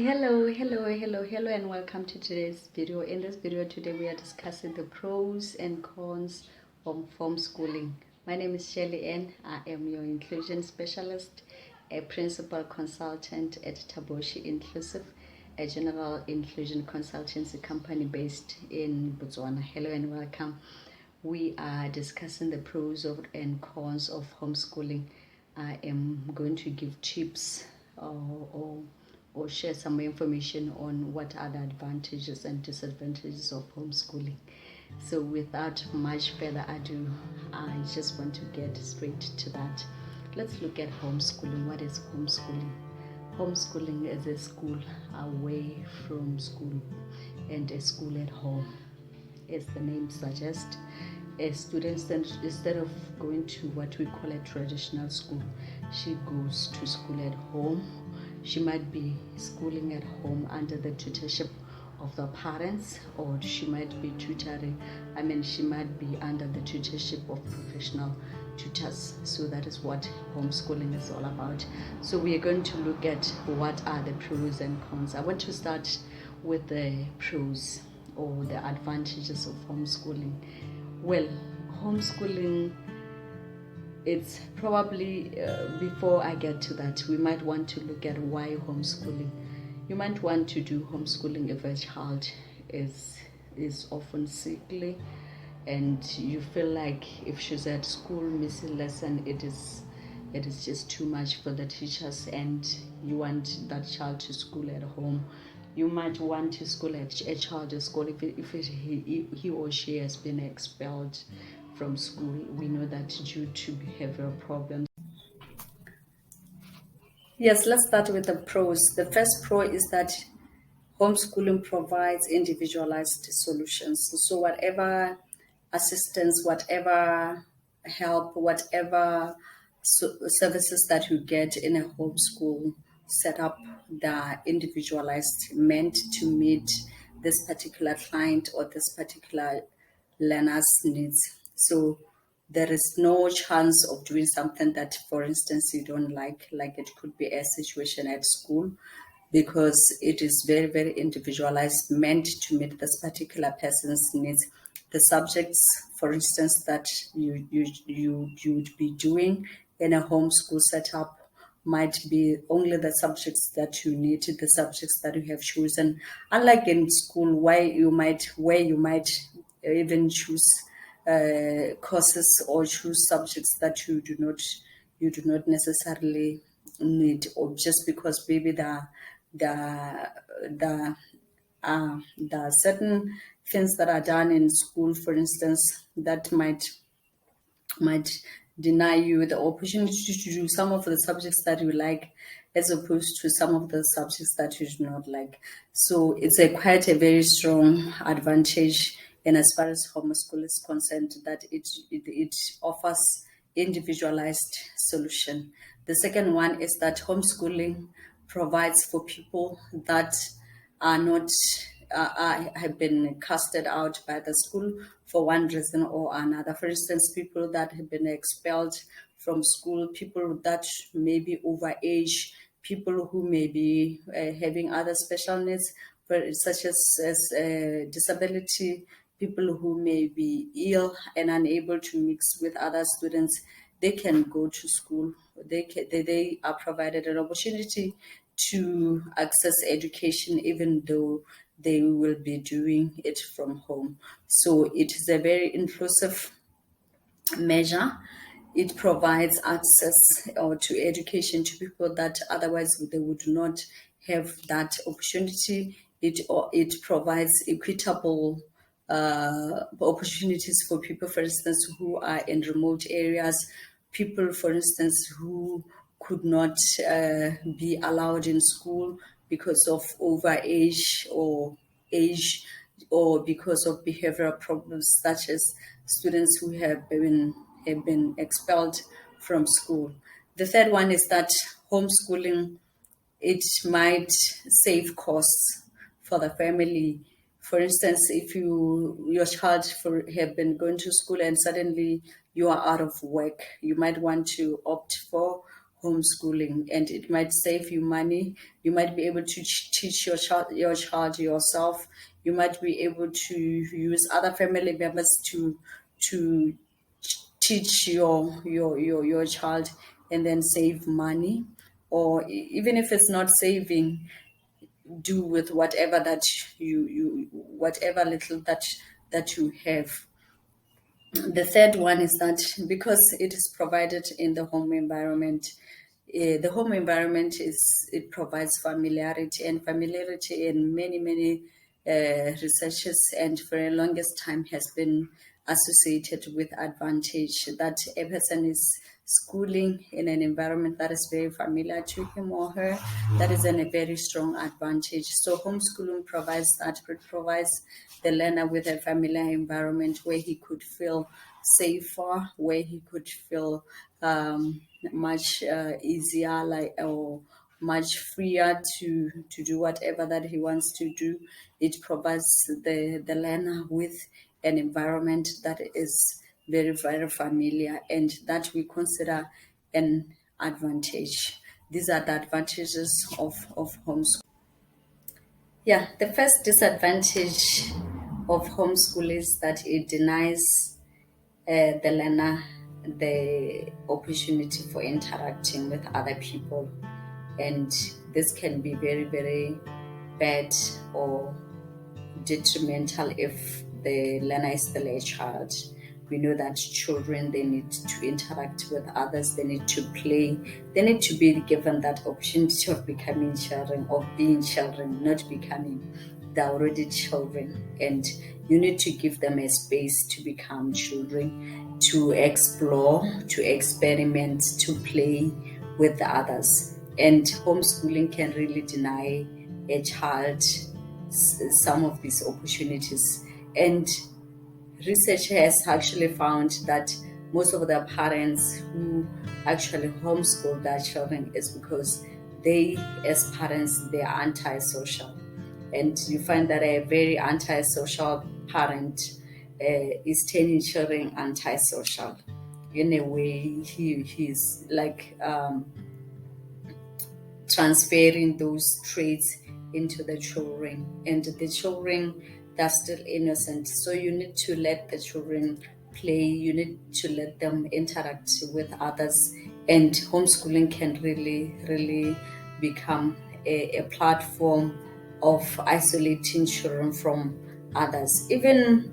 Hello, and welcome to today's video. In this video today, we are discussing the pros and cons of homeschooling. My name is Shirley En. I am your inclusion specialist, a principal consultant at Thaboshi Inclusive, a general inclusion consultancy company based in Botswana. Hello and welcome. We are discussing the pros and cons of homeschooling. I am going to give tips or share some information on what are the advantages and disadvantages of homeschooling. So without much further ado, I just want to get straight to that. Let's look at homeschooling. What is homeschooling? Homeschooling is a school away from school and a school at home. As the name suggests, a student, instead of going to what we call a traditional school, she goes to school at home. She might be schooling at home under the tutorship of the parents, or she might be tutoring. She might be under the tutorship of professional tutors. So that is what homeschooling is all about. So we are going to look at what are the pros and cons. I want to start with the pros or the advantages of homeschooling. Well, homeschooling, it's probably, before I get to that, we might want to look at why homeschooling. You might want to do homeschooling if a child is often sickly and you feel like if she's at school missing lesson, it is just too much for the teachers, and you want that child to school at home. You might want to school a child at school if he or she has been expelled from school. We know that due to behavioral problems. Yes, let's start with the pros. The first pro is that homeschooling provides individualized solutions. So whatever assistance, whatever help, whatever services that you get in a homeschool setup, they're individualized, meant to meet this particular client or this particular learner's needs. So there is no chance of doing something that, for instance, you don't like it could be a situation at school, because it is very, very individualized, meant to meet this particular person's needs. The subjects, for instance, that you'd be doing in a homeschool setup might be only the subjects that you need, the subjects that you have chosen. Unlike in school, where you might even choose courses or choose subjects that you do not necessarily need, or just because maybe the are certain things that are done in school, for instance, that might deny you the opportunity to do some of the subjects that you like, as opposed to some of the subjects that you do not like. So it's quite a very strong advantage, and as far as homeschool is concerned, that it offers individualized solution. The second one is that homeschooling provides for people that are not have been casted out by the school for one reason or another. For instance, people that have been expelled from school, people that may be overage, people who may be having other special needs, such as disability, people who may be ill and unable to mix with other students. They can go to school. They are provided an opportunity to access education, even though they will be doing it from home. So it is a very inclusive measure. It provides access to education to people that otherwise they would not have that opportunity. It provides equitable opportunities for people, for instance, who are in remote areas, people, for instance, who could not be allowed in school because of overage or age, or because of behavioral problems, such as students who have been expelled from school. The third one is that homeschooling, it might save costs for the family. For instance, if your child have been going to school and suddenly you are out of work, you might want to opt for homeschooling, and it might save you money. You might be able to teach your child yourself. You might be able to use other family members to teach your child, and then save money. Or even if it's not saving, do with whatever that you whatever little that you have. The third one is that because it is provided in the home environment, the home environment it provides familiarity, and familiarity in many researches and for the longest time has been associated with advantage. That a person is schooling in an environment that is very familiar to him or her, that is a very strong advantage. So homeschooling provides that. It provides the learner with a familiar environment where he could feel safer, where he could feel much easier, like, or much freer to do whatever that he wants to do. It provides the learner with an environment that is very familiar, and that we consider an advantage. These are the advantages of homeschool. Yeah, the first disadvantage of homeschool is that it denies the learner the opportunity for interacting with other people, and this can be very bad or detrimental if the learner is still a child. We know that children, they need to interact with others, they need to play, they need to be given that opportunity of becoming children, of being children, not becoming, they're already children. And you need to give them a space to become children, to explore, to experiment, to play with the others. And homeschooling can really deny a child some of these opportunities. And research has actually found that most of the parents who actually homeschool their children is because they, as parents, they are antisocial. And you find that a very antisocial parent is turning children antisocial. In a way, he's like transferring those traits into the children, and the children, they're still innocent, so you need to let the children play, you need to let them interact with others. And homeschooling can really become a platform of isolating children from others. Even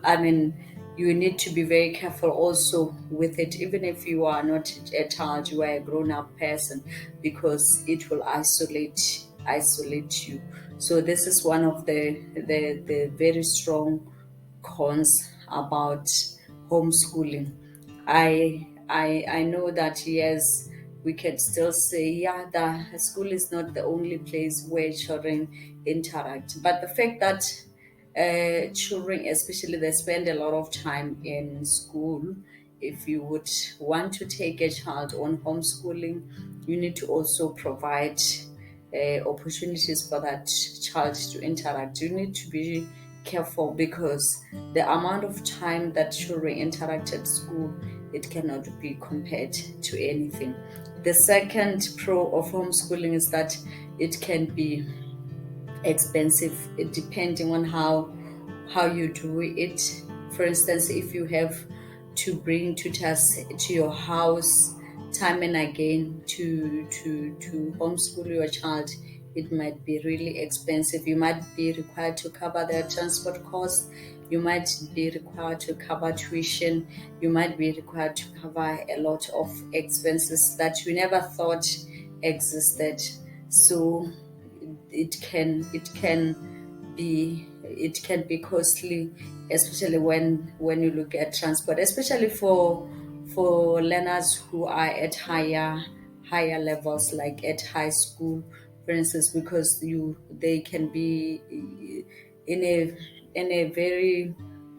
I mean, you need to be very careful also with it, even if you are not a child, you are a grown-up person, because it will isolate you. So this is one of the very strong cons about homeschooling. I know that, yes, we can still say, yeah, the school is not the only place where children interact, but the fact that children, especially, they spend a lot of time in school. If you would want to take a child on homeschooling, you need to also provide opportunities for that child to interact. You need to be careful, because the amount of time that children interact at school, it cannot be compared to anything. The second pro of homeschooling is that it can be expensive, depending on how you do it. For instance, if you have to bring tutors to your house time and again to homeschool your child, it might be really expensive. You might be required to cover their transport costs, you might be required to cover tuition, you might be required to cover a lot of expenses that you never thought existed. So it can be costly, especially when you look at transport, especially for learners who are at higher levels, like at high school, for instance, because they can be in a very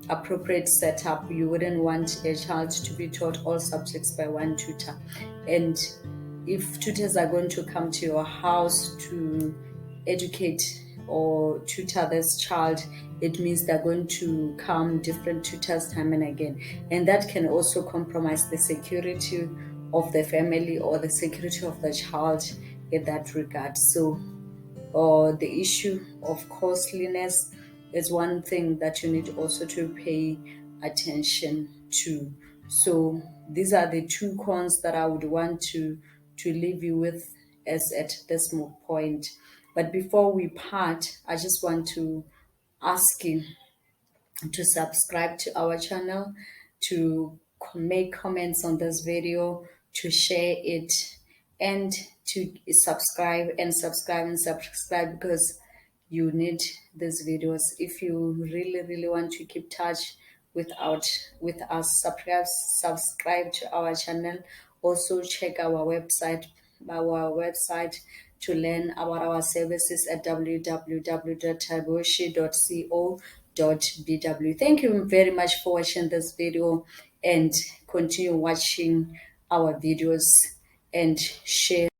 appropriate setup. You wouldn't want a child to be taught all subjects by one tutor, and if tutors are going to come to your house to educate or tutor this child, it means they're going to come different tutors time and again, and that can also compromise the security of the family or the security of the child in that regard. So, or the issue of costliness is one thing that you need also to pay attention to. So these are the two cons that I would want to leave you with as at this point. But before we part, I just want to ask you to subscribe to our channel, to make comments on this video, to share it, and to subscribe because you need these videos. If you really want to keep touch with us, subscribe to our channel. Also check our website to learn about our services at www.thaboshi.co.bw. Thank you very much for watching this video, and continue watching our videos and share.